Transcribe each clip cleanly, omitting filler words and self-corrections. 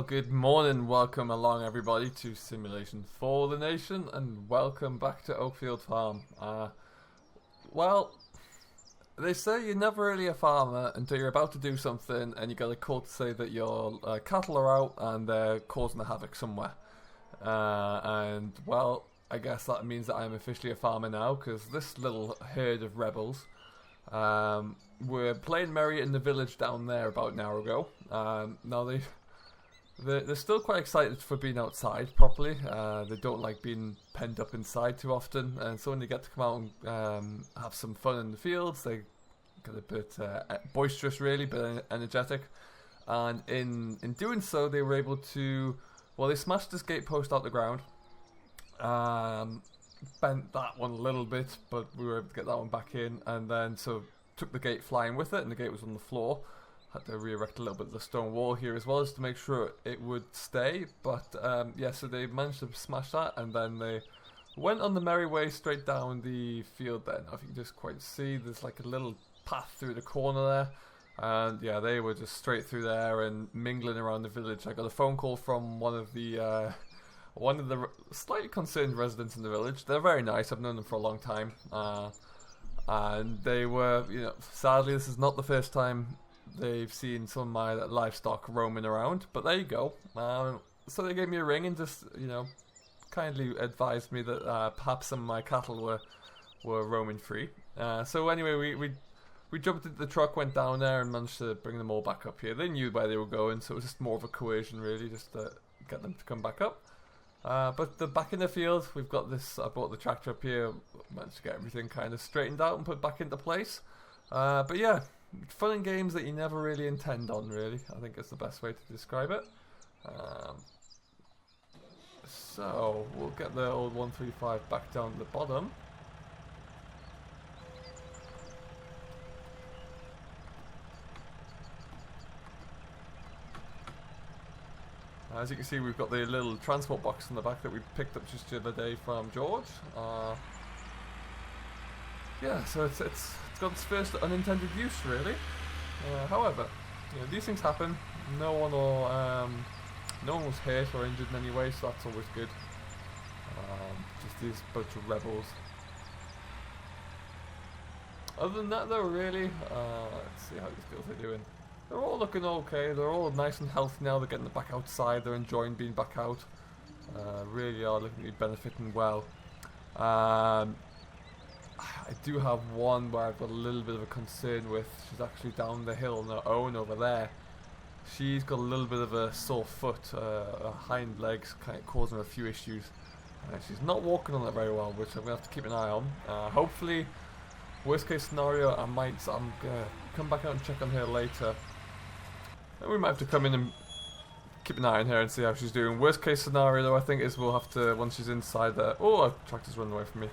Well, good morning, welcome along everybody to Simulation for the Nation, and welcome back to Oakfield Farm. Well, they say you're never really a farmer until you're about to do something and you get a call to say that your cattle are out and they're causing a havoc somewhere. And, well, I guess that means that I'm officially a farmer now, because this little herd of rebels were playing merry in the village down there about an hour ago. Now they're still quite excited for being outside properly. They don't like being penned up inside too often, and so when they get to come out and have some fun in the fields, they get a bit boisterous, really, but energetic. And in doing so, they were able to, well, they smashed this gate post out the ground, bent that one a little bit, but we were able to get that one back in, and then so took the gate flying with it, and the gate was on the floor. Had to re-erect a little bit of the stone wall here as well, just to make sure it would stay. But yeah, so they managed to smash that, and then they went on the merry way straight down the field there. Now, if you can just quite see, there's like a little path through the corner there. And yeah, they were just straight through there and mingling around the village. I got a phone call from one of the slightly concerned residents in the village. They're very nice, I've known them for a long time. And they were, you know, sadly this is not the first time they've seen some of my livestock roaming around, but there you go. So they gave me a ring and just, you know, kindly advised me that perhaps some of my cattle were roaming free. So anyway, we jumped into the truck, went down there, and managed to bring them all back up here. They knew where they were going, so it was just more of a coercion, really, just to get them to come back up. But they're back in the field. We've got this. I brought the tractor up here, managed to get everything kind of straightened out and put back into place. But yeah, fun and games that you never really intend on, really. I think it's the best way to describe it. So, we'll get the old 135 back down to the bottom. As you can see, we've got the little transport box in the back that we picked up just the other day from George. Yeah, so it's got its first unintended use, really. However, you know, these things happen. No one was hurt or injured in any way, so that's always good. Just these bunch of rebels. Other than that, though, really, let's see how these girls are doing. They're all looking okay. They're all nice and healthy now. They're getting back outside. They're enjoying being back out. Really are looking to be benefiting well. I do have one where I've got a little bit of a concern with. She's actually down the hill on her own over there. She's got a little bit of a sore foot. Her hind legs kind of causing her a few issues. She's not walking on it very well, which I'm going to have to keep an eye on. Hopefully, worst case scenario, I'm going to come back out and check on her later. And we might have to come in and keep an eye on her and see how she's doing. Worst case scenario, though, I think is we'll have to, once she's inside there... Oh, our tractor's running away from me.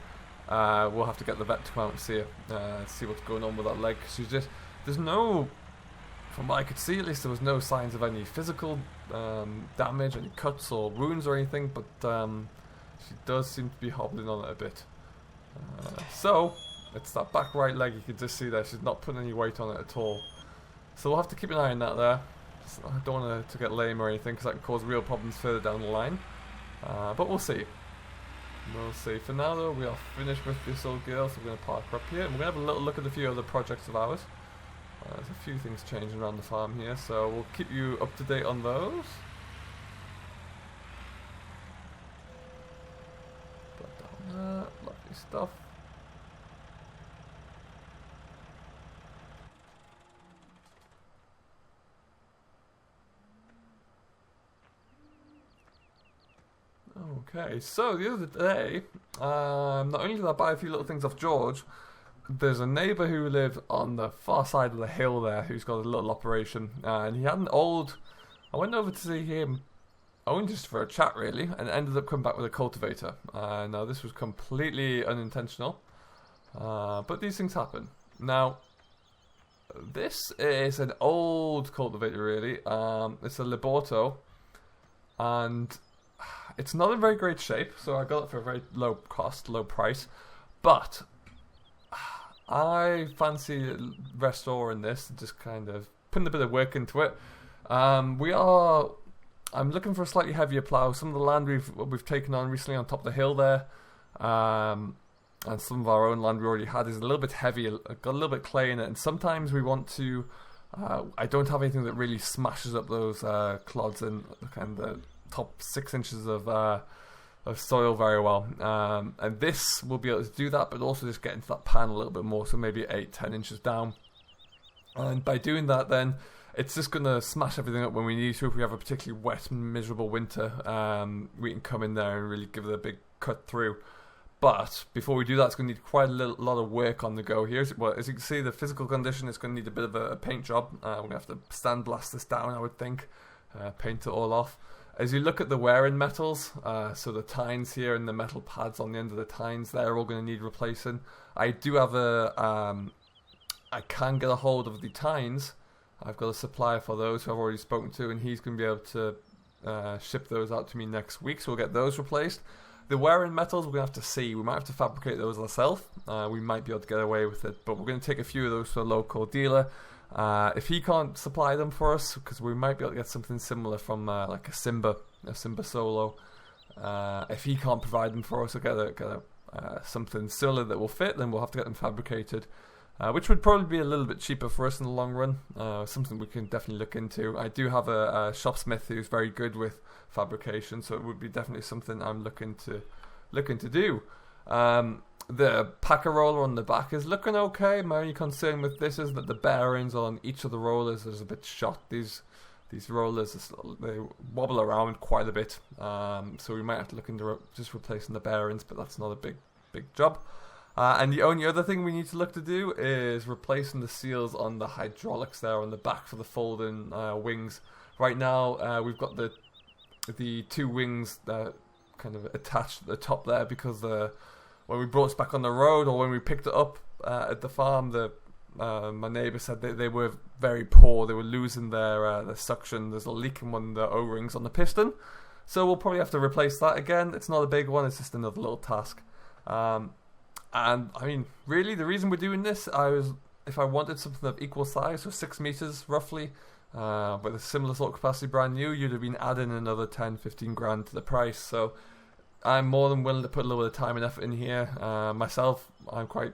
We'll have to get the vet to come out and see her, see what's going on with that leg. She's just, there's no, from what I could see at least, there was no signs of any physical damage, any cuts or wounds or anything, but she does seem to be hobbling on it a bit. So, it's that back right leg, you can just see there, she's not putting any weight on it at all. So we'll have to keep an eye on that there. I don't want her to get lame or anything, because that can cause real problems further down the line. But we'll see. We'll see. For now, though, we are finished with this old girl, so we're going to park her up here. And we're going to have a little look at a few other projects of ours. There's a few things changing around the farm here, so we'll keep you up to date on those. Put down there. Lovely stuff. Okay, so the other day, not only did I buy a few little things off George, there's a neighbour who lived on the far side of the hill there who's got a little operation, and he had an old... I went over to see him, only just for a chat really, and ended up coming back with a cultivator. Now this was completely unintentional, but these things happen. Now, this is an old cultivator really, it's a Liborto, and... It's not in very great shape, so I got it for a very low cost, low price. But I fancy restoring this and just kind of putting a bit of work into it. We are I'm looking for a slightly heavier plough. Some of the land we've taken on recently on top of the hill there, and some of our own land we already had is a little bit heavy, got a little bit clay in it, and sometimes we want to. I don't have anything that really smashes up those clods and the top 6 inches of soil very well, and this will be able to do that, but also just get into that pan a little bit more, so maybe 8-10 inches down. And by doing that, then it's just going to smash everything up when we need to. If we have a particularly wet and miserable winter, we can come in there and really give it a big cut through. But before we do that, it's going to need quite a lot of work on the go here. Well, as you can see, the physical condition is going to need a bit of a paint job. We're going to have to sandblast this down, I would think, paint it all off. As you look at the wear-in metals, so the tines here and the metal pads on the end of the tines, they're all going to need replacing. I do have I can get a hold of the tines. I've got a supplier for those who I've already spoken to, and he's going to be able to ship those out to me next week, so we'll get those replaced. The wear-in metals, we're going to have to see. We might have to fabricate those ourselves. We might be able to get away with it, but we're going to take a few of those to a local dealer. If he can't supply them for us, because we might be able to get something similar from like a Simba Solo. If he can't provide them for us, or get something similar that will fit, then we'll have to get them fabricated. Which would probably be a little bit cheaper for us in the long run. Something we can definitely look into. I do have a shopsmith who's very good with fabrication, so it would be definitely something I'm looking to do. The packer roller on the back is looking okay. My only concern with this is that the bearings on each of the rollers is a bit shot. These rollers, they wobble around quite a bit, so we might have to look into just replacing the bearings, but that's not a big job. And the only other thing we need to look to do is replacing the seals on the hydraulics there on the back for the folding wings. Right now, we've got the 2 wings kind of attached at the top there because when we brought it back on the road or when we picked it up at the farm, my neighbour said they were very poor. They were losing their suction. There's a leak in one of the O-rings on the piston. So we'll probably have to replace that again. It's not a big one. It's just another little task. And I mean, really, the reason we're doing this, if I wanted something of equal size, so 6 meters roughly, with a similar sort of capacity brand new, you'd have been adding another 10-15 grand to the price. So I'm more than willing to put a little bit of time and effort in here. Myself, I'm quite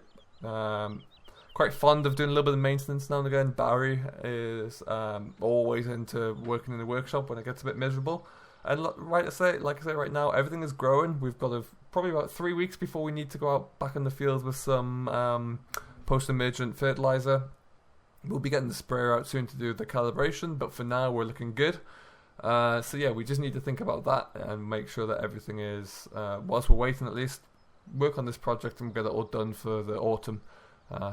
fond of doing a little bit of maintenance now and again. Barry is always into working in the workshop when it gets a bit miserable. And like I say right now, everything is growing. We've got probably about 3 weeks before we need to go out back in the fields with some post-emergent fertilizer. We'll be getting the sprayer out soon to do the calibration, but for now we're looking good. So yeah, we just need to think about that and make sure that everything is, whilst we're waiting at least, work on this project and get it all done for the autumn.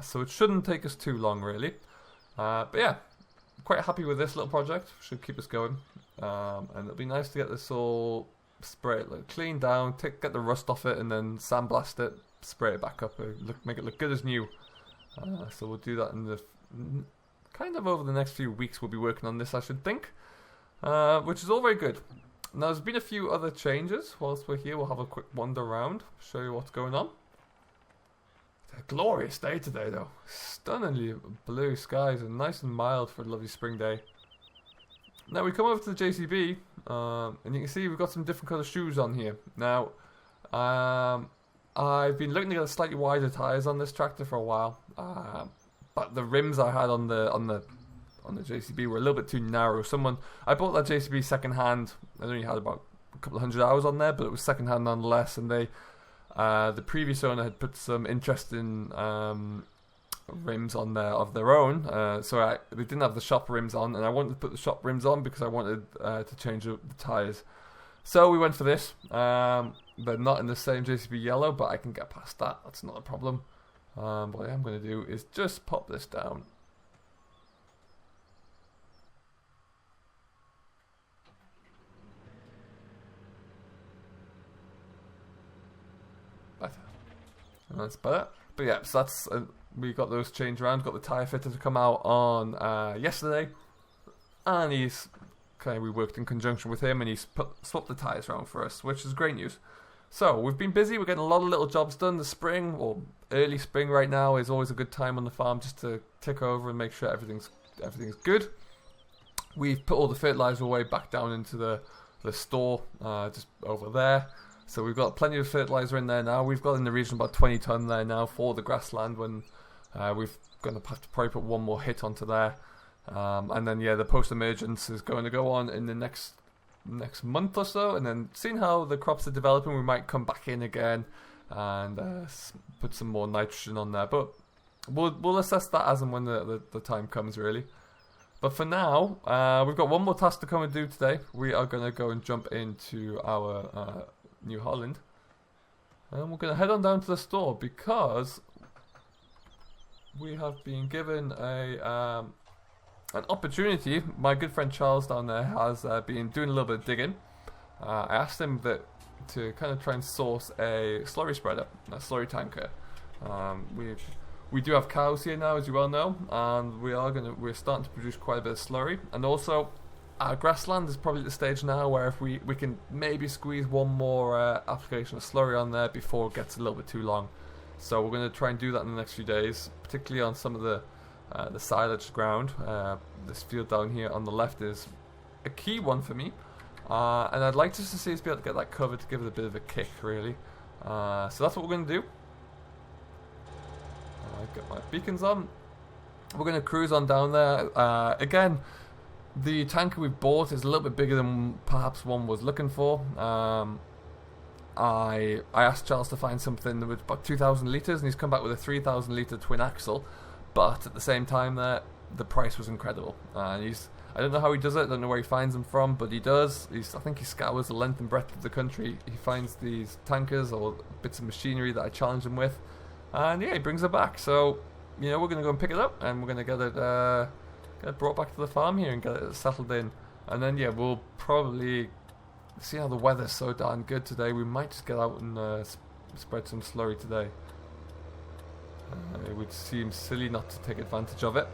So it shouldn't take us too long really. But yeah, quite happy with this little project. Should keep us going. And it'll be nice to get this all sprayed, clean down, get the rust off it, and then sandblast it, spray it back up, make it look good as new. So we'll do that in the kind of over the next few weeks. We'll be working on this, I should think, which is all very good. Now there's been a few other changes. Whilst we're here, we'll have a quick wander around, show you what's going on. It's a glorious day today, though. Stunningly blue skies and nice and mild for a lovely spring day. Now we come over to the JCB, and you can see we've got some different colour shoes on here. Now, I've been looking to get slightly wider tyres on this tractor for a while, but the rims I had on the JCB were a little bit too narrow. I bought that JCB second hand. I only had about a couple of 100 hours on there, but it was second hand nonetheless. And the previous owner had put some interesting rims on there of their own, so they didn't have the shop rims on, and I wanted to put the shop rims on because I wanted to change the tyres. So we went for this, but not in the same JCB yellow, but I can get past that. That's not a problem. What I am going to do is just pop this down. Better. And that's better. But yeah, so that's... we got those changed around, got the tyre fitter to come out on yesterday, and we worked in conjunction with him, and he's swapped the tyres around for us, which is great news. So we've been busy, we're getting a lot of little jobs done. The spring, or early spring right now, is always a good time on the farm just to tick over and make sure everything's good. we've put all the fertilizer away back down into the store just over there. So we've got plenty of fertilizer in there now. We've got in the region about 20 ton there now for the grassland, when we've going to have to probably put one more hit onto there. And then yeah, the post-emergence is going to go on in the next month or so, and then seeing how the crops are developing, we might come back in again and put some more nitrogen on there. But we'll assess that as and when the time comes, really. But for now, we've got one more task to come and do today. We are going to go and jump into our New Holland, and we're going to head on down to the store because we have been given an opportunity. My good friend Charles down there has been doing a little bit of digging. I asked him to kind of try and source a slurry spreader, a slurry tanker. We do have cows here now, as you well know, and we're starting to produce quite a bit of slurry. And also, our grassland is probably at the stage now where if we can maybe squeeze one more application of slurry on there before it gets a little bit too long. So we're going to try and do that in the next few days, particularly on some of the silage ground. This field down here on the left is a key one for me, and I'd like just to see us be able to get that covered to give it a bit of a kick, really. So that's what we're going to do. I've got my beacons on. We're going to cruise on down there. Again, the tanker we've bought is a little bit bigger than perhaps one was looking for. I asked Charles to find something that was about 2,000 litres, and he's come back with a 3,000 litre twin axle. But at the same time, the price was incredible. And I don't know how he does it. I don't know where he finds them from, but he does. I think he scours the length and breadth of the country. He finds these tankers or bits of machinery that I challenge him with, and yeah, he brings it back. So we're going to go and pick it up, and we're going to get it brought back to the farm here and get it settled in. And then yeah, we'll probably see how the weather's so darn good today. We might just get out and spread some slurry today. It would seem silly not to take advantage of it.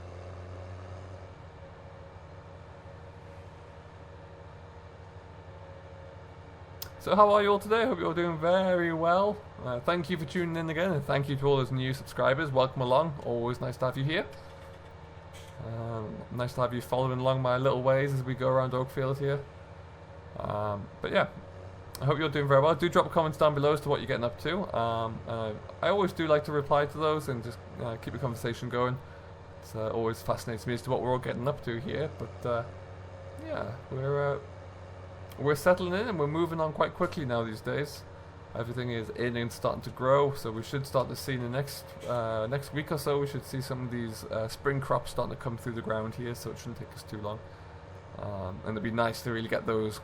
So how are you all today? I hope you're all doing very well. Thank you for tuning in again, and thank you to all those new subscribers. Welcome along. Always nice to have you here. Nice to have you following along my little ways as we go around Oakfield here. But yeah, I hope you're doing very well. Do drop comments down below as to what you're getting up to. I always do like to reply to those and just keep the conversation going. It's always fascinates me as to what we're all getting up to here. But yeah, we're settling in and we're moving on quite quickly now these days. Everything is in and starting to grow, so we should start to see in the next week or so. We should see some of these spring crops starting to come through the ground here, so it shouldn't take us too long. And it'd be nice to really get those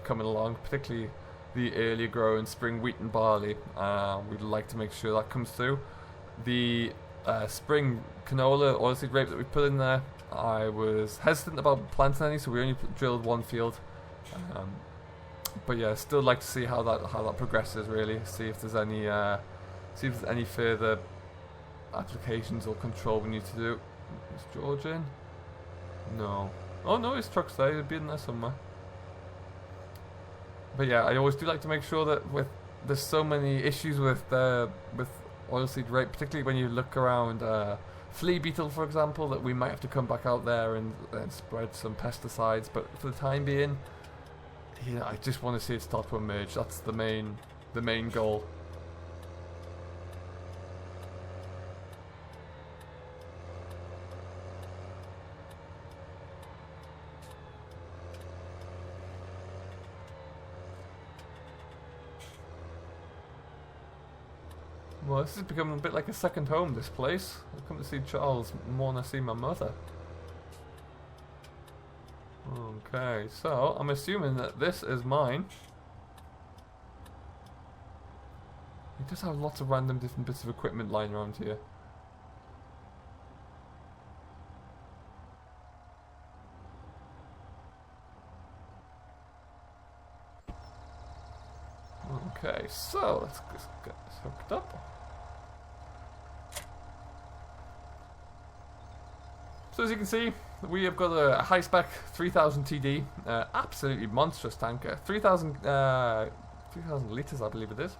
coming along, particularly the earlier growing spring wheat and barley. We'd like to make sure that comes through. The spring canola oilseed rape that we put in there, I was hesitant about planting any, so we only drilled one field. But yeah, still like to see how that progresses, really. See if there's any further applications or control we need to do. Is George in? No. Oh no, his truck's there. He'd be in there somewhere. But yeah, I always do like to make sure that there's so many issues with oilseed rape, particularly when you look around flea beetle, for example, that we might have to come back out there and spread some pesticides. But for the time being, I just want to see it start to emerge. That's the main goal. Well, this is becoming a bit like a second home, this place. I've come to see Charles more than I see my mother. Okay, so I'm assuming that this is mine. He does have lots of random different bits of equipment lying around here. Okay, so let's just get this hooked up. So as you can see, we have got a high-spec 3000 TD, absolutely monstrous tanker, 3,000 litres I believe it is.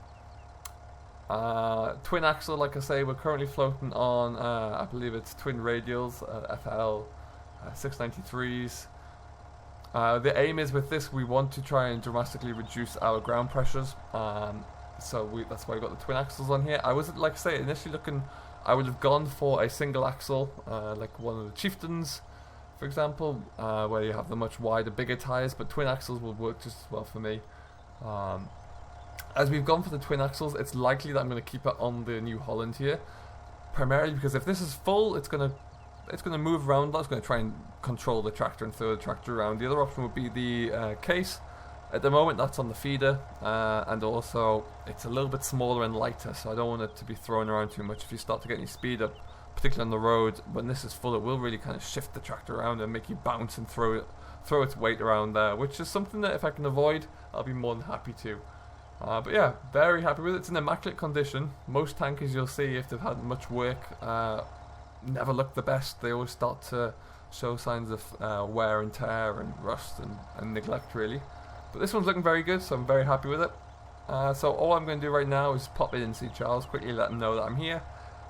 Twin axle, like I say, we're currently floating on, I believe it's twin radials, FL 693s. The aim is with this, we want to try and dramatically reduce our ground pressures. That's why we got the twin axles on here. I wasn't, like I say, initially looking, I would have gone for a single axle, like one of the Chieftains, for example, where you have the much wider, bigger tyres, but twin axles would work just as well for me. As we've gone for the twin axles, it's likely that I'm going to keep it on the New Holland here, primarily because if this is full, it's going to move around. That's going to try and control the tractor and throw the tractor around. The other option would be the case. At the moment, that's on the feeder, and also it's a little bit smaller and lighter, so I don't want it to be thrown around too much. If you start to get any speed up, particularly on the road, when this is full, it will really kind of shift the tractor around and make you bounce and throw its weight around there, which is something that if I can avoid, I'll be more than happy to. But yeah, very happy with it. It's in immaculate condition. Most tankers you'll see, if they've had much work, never look the best. They always start to show signs of wear and tear and rust and neglect, really. But this one's looking very good, so I'm very happy with it. So all I'm going to do right now is pop in and see Charles, quickly let him know that I'm here,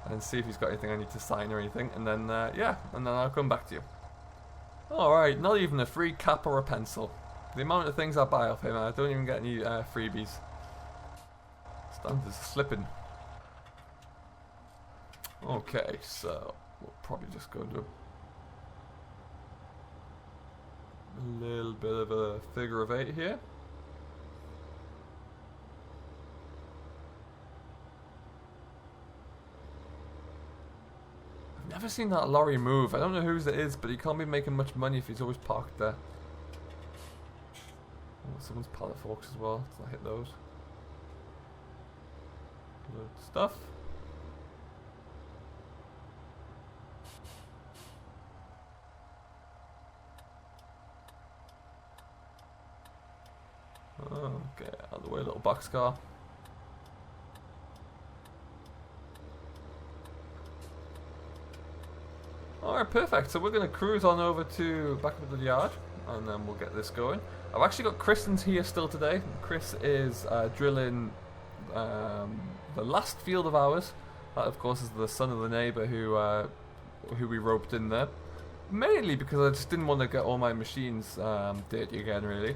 and see if he's got anything I need to sign or anything, and then yeah, and then I'll come back to you. Alright, not even a free cap or a pencil. The amount of things I buy off him, I don't even get any freebies. Standards slipping. Okay, so we'll probably just go into a little bit of a figure of 8 here. I've never seen that lorry move. I don't know whose it is, but he can't be making much money if he's always parked there. Oh, someone's pallet forks as well. Let's not hit those. Good stuff. Okay, out of the way, little boxcar. Alright, perfect. So we're going to cruise on over to back up to the yard, and then we'll get this going. I've actually got Kristen's here still today. Chris is drilling the last field of ours. That, of course, is the son of the neighbour who we roped in there. Mainly because I just didn't want to get all my machines dirty again, really.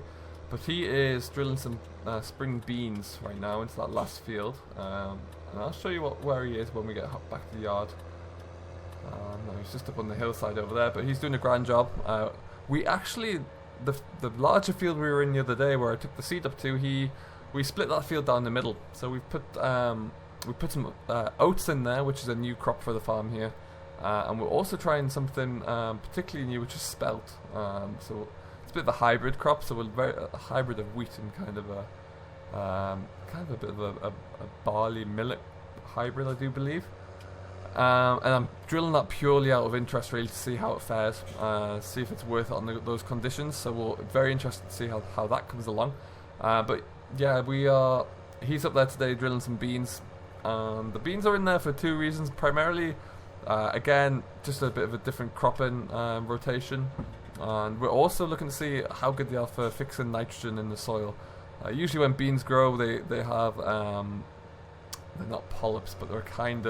But he is drilling some spring beans right now into that last field. And I'll show you where he is when we get back to the yard. No, he's just up on the hillside over there, but he's doing a grand job. We actually, the larger field we were in the other day where I took the seed up to, we split that field down the middle. So we put some oats in there, which is a new crop for the farm here. And we're also trying something particularly new, which is spelt. So it's a bit of a hybrid crop, so a hybrid of wheat and kind of a bit of a barley millet hybrid, I do believe. And I'm drilling that purely out of interest, really, to see how it fares, see if it's worth it on those conditions. So we're very interested to see how that comes along. But yeah, he's up there today drilling some beans. The beans are in there for 2 reasons. Primarily, again, just a bit of a different cropping rotation. And we're also looking to see how good they are for fixing nitrogen in the soil. Usually when beans grow, they have, they're not polyps, but they're kind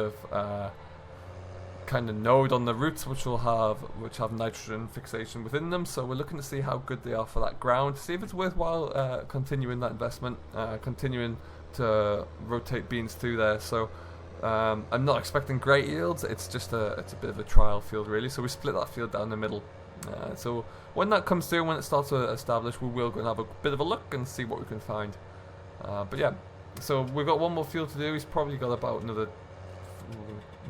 of node on the roots which have nitrogen fixation within them. So we're looking to see how good they are for that ground, see if it's worthwhile continuing that investment, continuing to rotate beans through there. So I'm not expecting great yields. It's just it's a bit of a trial field, really. So we split that field down the middle. So when that comes through, when it starts to establish, we will go and have a bit of a look and see what we can find. But yeah, so we've got one more field to do. He's probably got about another,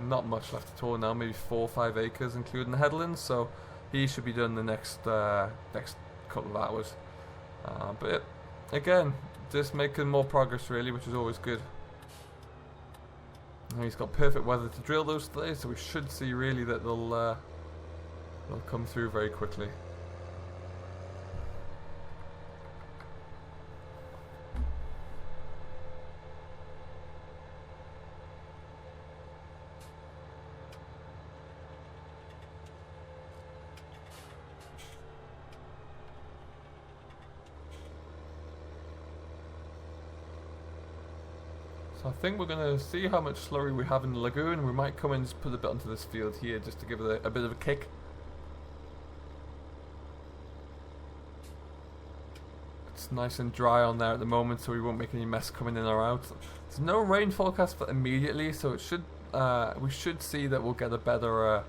not much left at all now, maybe 4 or 5 acres, including the headlands. So he should be done the next couple of hours. But again, just making more progress, really, which is always good. And he's got perfect weather to drill those today, so we should see really that they'll come through very quickly. So I think we're going to see how much slurry we have in the lagoon. We might come and just put a bit onto this field here just to give it a bit of a kick. It's nice and dry on there at the moment, so we won't make any mess coming in or out. There's no rain forecast for immediately, so it should we should see that we'll get a better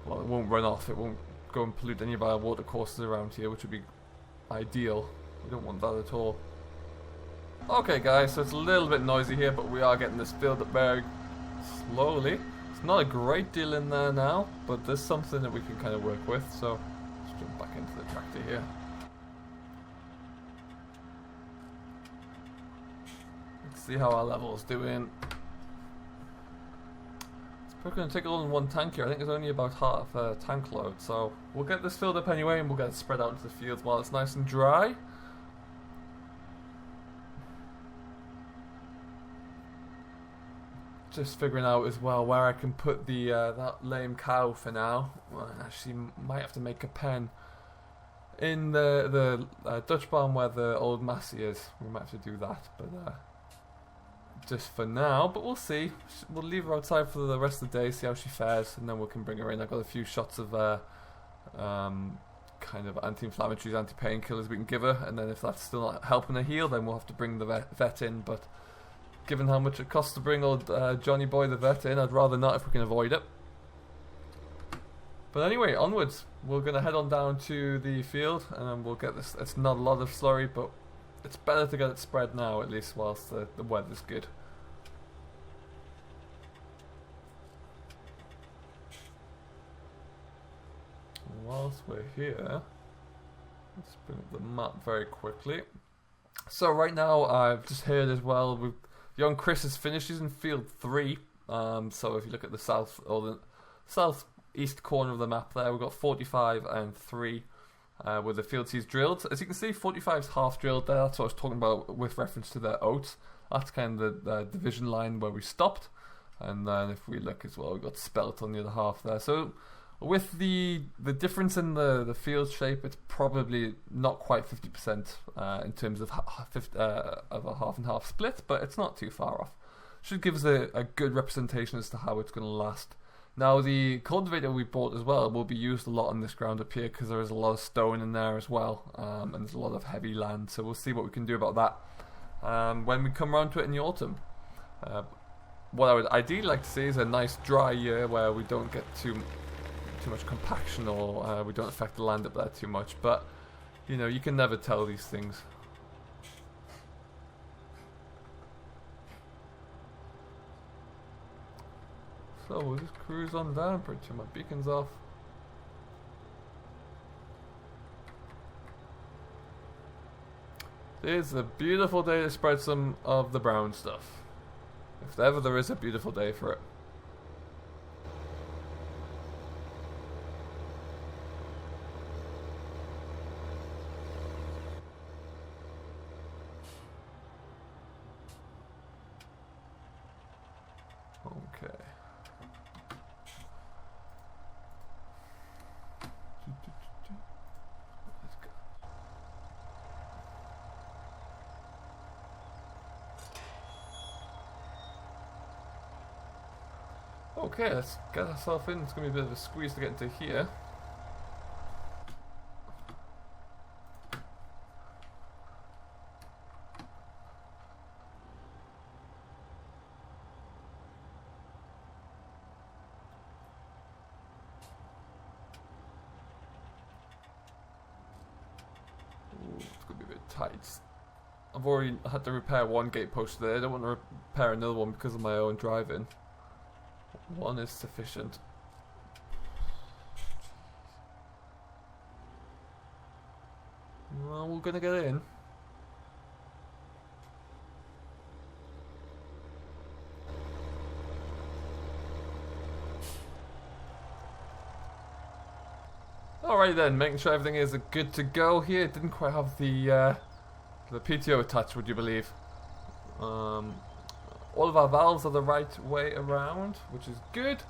well, it won't run off, it won't go and pollute any of our water courses around here, which would be ideal. We don't want that at all. Okay guys, so it's a little bit noisy here, but we are getting this filled up very slowly. It's not a great deal in there now, but there's something that we can kind of work with, so let's jump back into the tractor here. Let's see how our level's doing. We're going to take it all in one tank here. I think it's only about half a tank load, so we'll get this filled up anyway and we'll get it spread out into the fields while it's nice and dry. Just figuring out as well where I can put the that lame cow for now. Well, I actually might have to make a pen in the Dutch barn where the old Massey is. We might have to do that, but just for now, but we'll see. We'll leave her outside for the rest of the day, see how she fares, and then we can bring her in. I've got a few shots of kind of anti-inflammatories, anti-painkillers we can give her, and then if that's still not helping her heal, then we'll have to bring the vet in. But given how much it costs to bring old Johnny Boy the vet in, I'd rather not if we can avoid it. But anyway, onwards. We're going to head on down to the field, and we'll get this. It's not a lot of slurry, but it's better to get it spread now, at least whilst the weather's good. Whilst we're here, let's bring up the map very quickly. So right now, I've just heard as well, young Chris has finished. He's in field 3. So if you look at the south or the southeast corner of the map there, we've got 45 and 3. With the fields he's drilled. As you can see, 45's half drilled there. That's what I was talking about with reference to the oats. That's kind of the division line where we stopped. And then if we look as well, we've got spelt on the other half there. So with the difference in the field shape, it's probably not quite 50% in terms of a half and half split, but it's not too far off. Should give us a good representation as to how it's going to last. Now the cultivator we bought as well will be used a lot on this ground up here because there is a lot of stone in there as well, and there's a lot of heavy land, so we'll see what we can do about that when we come around to it in the autumn. What I would ideally like to see is a nice dry year where we don't get too much compaction, or we don't affect the land up there too much, but you know, you can never tell these things. So we'll just cruise on down, pretty sure my beacon's off. It's a beautiful day to spread some of the brown stuff. If ever there is a beautiful day for it. Okay. Okay, let's get ourselves in. It's going to be a bit of a squeeze to get into here. Ooh, it's going to be a bit tight. I've already had to repair one gate post there. I don't want to repair another one because of my own driving. One is sufficient. Well, we're gonna get in. Alright then, making sure everything is good to go here. Didn't quite have the PTO attached, would you believe? All of our valves are the right way around, which is good.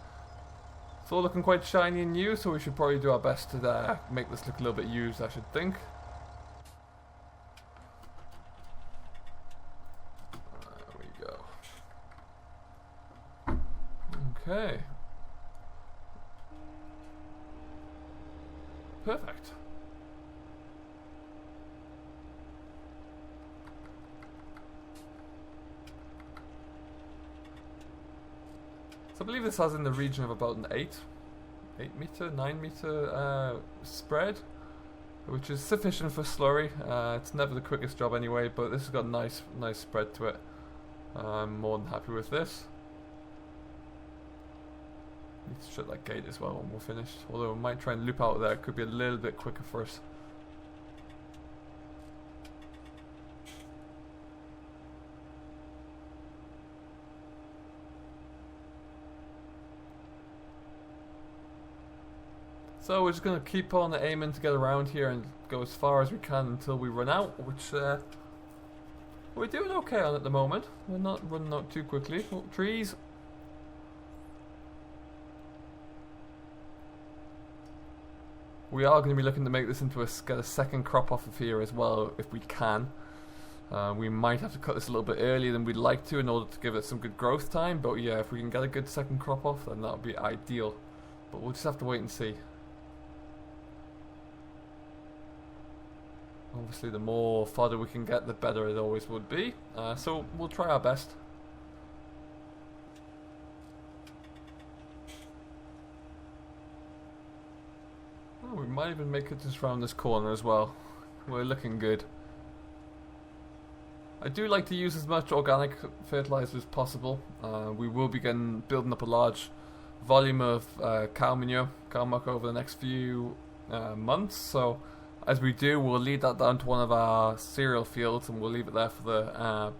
It's all looking quite shiny and new, so we should probably do our best to make this look a little bit used, I should think. There we go. Okay. Perfect. So I believe this has in the region of about an 8 meter, 9 meter spread, which is sufficient for slurry. It's never the quickest job anyway, but this has got nice spread to it. I'm more than happy with this. Need to shut that gate as well when we're finished. Although we might try and loop out there, it could be a little bit quicker for us. So we're just going to keep on aiming to get around here and go as far as we can until we run out, which we're doing okay on at the moment. We're not running out too quickly. Oh, trees. We are going to be looking to make this into get a second crop off of here as well, if we can. We might have to cut this a little bit earlier than we'd like to in order to give it some good growth time, but yeah, if we can get a good second crop off, then that would be ideal. But we'll just have to wait and see. Obviously, the more fodder we can get, the better it always would be. So we'll try our best. Oh, we might even make it just around this corner as well. We're looking good. I do like to use as much organic fertilizer as possible. We will be building up a large volume of cow manure, cow muck over the next few months. So as we do, we'll lead that down to one of our cereal fields, and we'll leave it there for the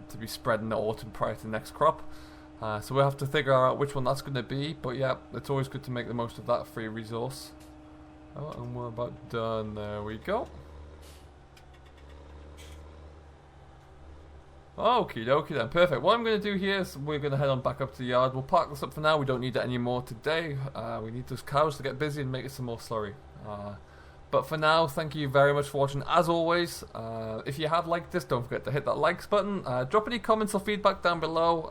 to be spread in the autumn prior to the next crop. So we'll have to figure out which one that's going to be. But yeah, it's always good to make the most of that free resource. Oh, and we're about done. There we go. Okie dokie then, perfect. What I'm going to do here is we're going to head on back up to the yard. We'll park this up for now. We don't need it anymore today. We need those cows to get busy and make it some more slurry. But for now, thank you very much for watching. As always, if you have liked this, don't forget to hit that likes button. Drop any comments or feedback down below.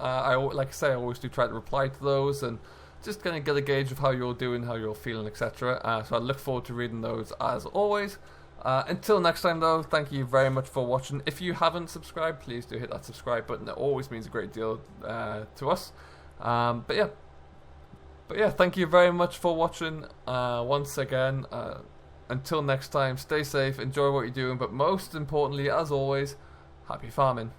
Like I say, I always do try to reply to those and just kind of get a gauge of how you're doing, how you're feeling, etc. So I look forward to reading those as always. Until next time though, thank you very much for watching. If you haven't subscribed, please do hit that subscribe button. It always means a great deal to us. But yeah, thank you very much for watching once again. Until next time, stay safe, enjoy what you're doing, but most importantly, as always, happy farming.